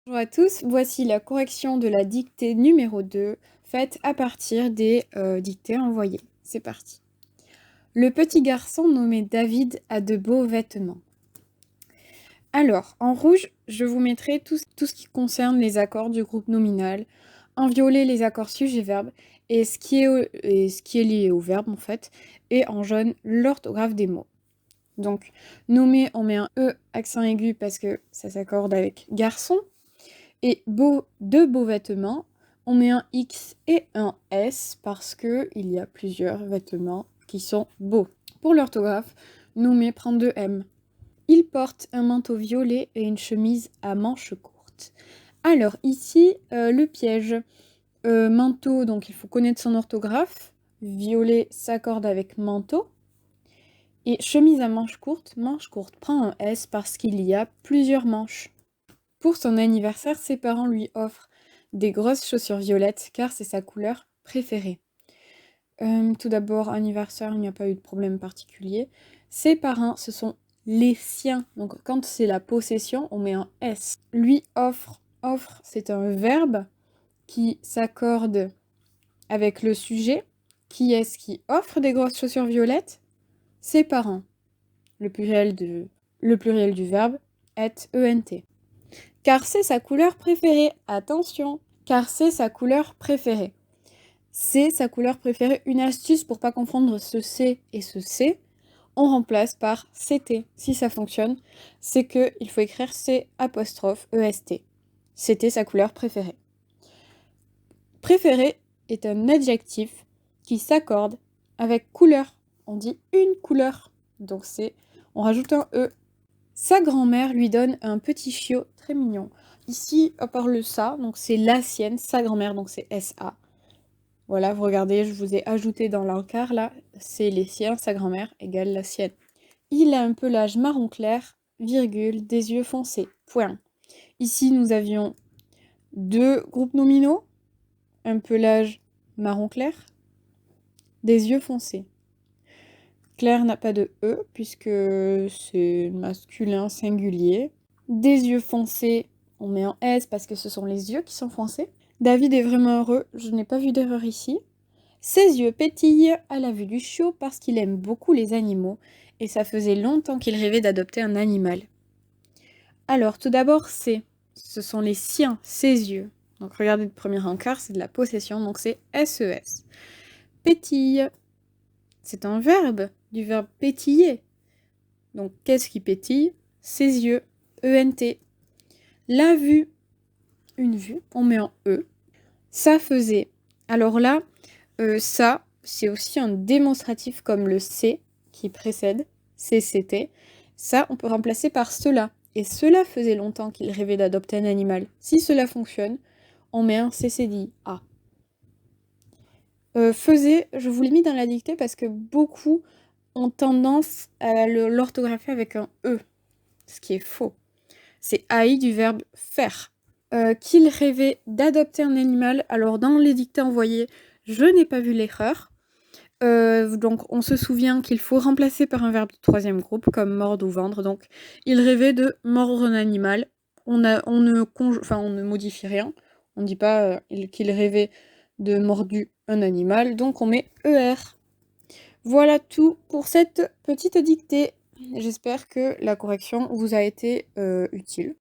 Bonjour à tous, voici la correction de la dictée numéro 2, faite à partir des dictées envoyées. C'est parti. Le petit garçon nommé David a de beaux vêtements. Alors, en rouge, je vous mettrai tout ce qui concerne les accords du groupe nominal, en violet les accords sujet-verbe, et ce qui est lié au verbe en fait, et en jaune l'orthographe des mots. Donc, nommé, on met un E accent aigu parce que ça s'accorde avec garçon. Et de beaux vêtements, on met un X et un S parce qu'il y a plusieurs vêtements qui sont beaux. Pour l'orthographe, nommé prend deux M. Il porte un manteau violet et une chemise à manches courtes. Alors ici, le piège. Manteau, donc il faut connaître son orthographe. Violet s'accorde avec manteau. Et chemise à manches courtes prend un S parce qu'il y a plusieurs manches. Pour son anniversaire, ses parents lui offrent des grosses chaussures violettes car c'est sa couleur préférée. Tout d'abord, anniversaire, il n'y a pas eu de problème particulier. Ses parents, ce sont les siens. Donc quand c'est la possession, on met un S. Lui offre, c'est un verbe qui s'accorde avec le sujet. Qui est-ce qui offre des grosses chaussures violettes? Ses parents. Le pluriel du verbe est ENT. Car c'est sa couleur préférée. Attention, car c'est sa couleur préférée. C'est sa couleur préférée. Une astuce pour pas confondre ce C et ce C, on remplace par CT. Si ça fonctionne, c'est qu'il faut écrire C apostrophe EST. C'était sa couleur préférée. Préféré est un adjectif qui s'accorde avec couleur. On dit une couleur. Donc on rajoute un E. Sa grand-mère lui donne un petit chiot très mignon. Ici, à part le ça, donc c'est la sienne, sa grand-mère, donc c'est SA. Voilà, vous regardez, je vous ai ajouté dans l'encart, là, c'est les siens, sa grand-mère égale la sienne. Il a un pelage marron clair, virgule, des yeux foncés, point. Ici, nous avions deux groupes nominaux, un pelage marron clair, des yeux foncés. Claire n'a pas de E, puisque c'est masculin singulier. Des yeux foncés, on met en S parce que ce sont les yeux qui sont foncés. David est vraiment heureux, je n'ai pas vu d'erreur ici. Ses yeux pétillent à la vue du chiot parce qu'il aime beaucoup les animaux, et ça faisait longtemps qu'il rêvait d'adopter un animal. Alors, tout d'abord, ce sont les siens, ses yeux. Donc regardez le premier encart, c'est de la possession, donc c'est SES. Pétille, c'est un verbe, du verbe pétiller. Donc, qu'est-ce qui pétille? Ses yeux, ENT. La vue, une vue, on met en E. Ça faisait. Alors là, ça, c'est aussi un démonstratif comme le C qui précède, CCT. Ça, on peut remplacer par cela. Et cela faisait longtemps qu'il rêvait d'adopter un animal. Si cela fonctionne, on met un CCDI A. Faisait, je vous l'ai mis dans la dictée parce que beaucoup ont tendance à l'orthographier avec un E, ce qui est faux. C'est AI du verbe faire. Qu'il rêvait d'adopter un animal, alors dans les dictées envoyées, je n'ai pas vu l'erreur. Donc on se souvient qu'il faut remplacer par un verbe de troisième groupe, comme mordre ou vendre. Donc il rêvait de mordre un animal. On ne modifie rien. On ne dit pas qu'il rêvait de mordu un animal. Donc on met ER. Voilà tout pour cette petite dictée. J'espère que la correction vous a été utile.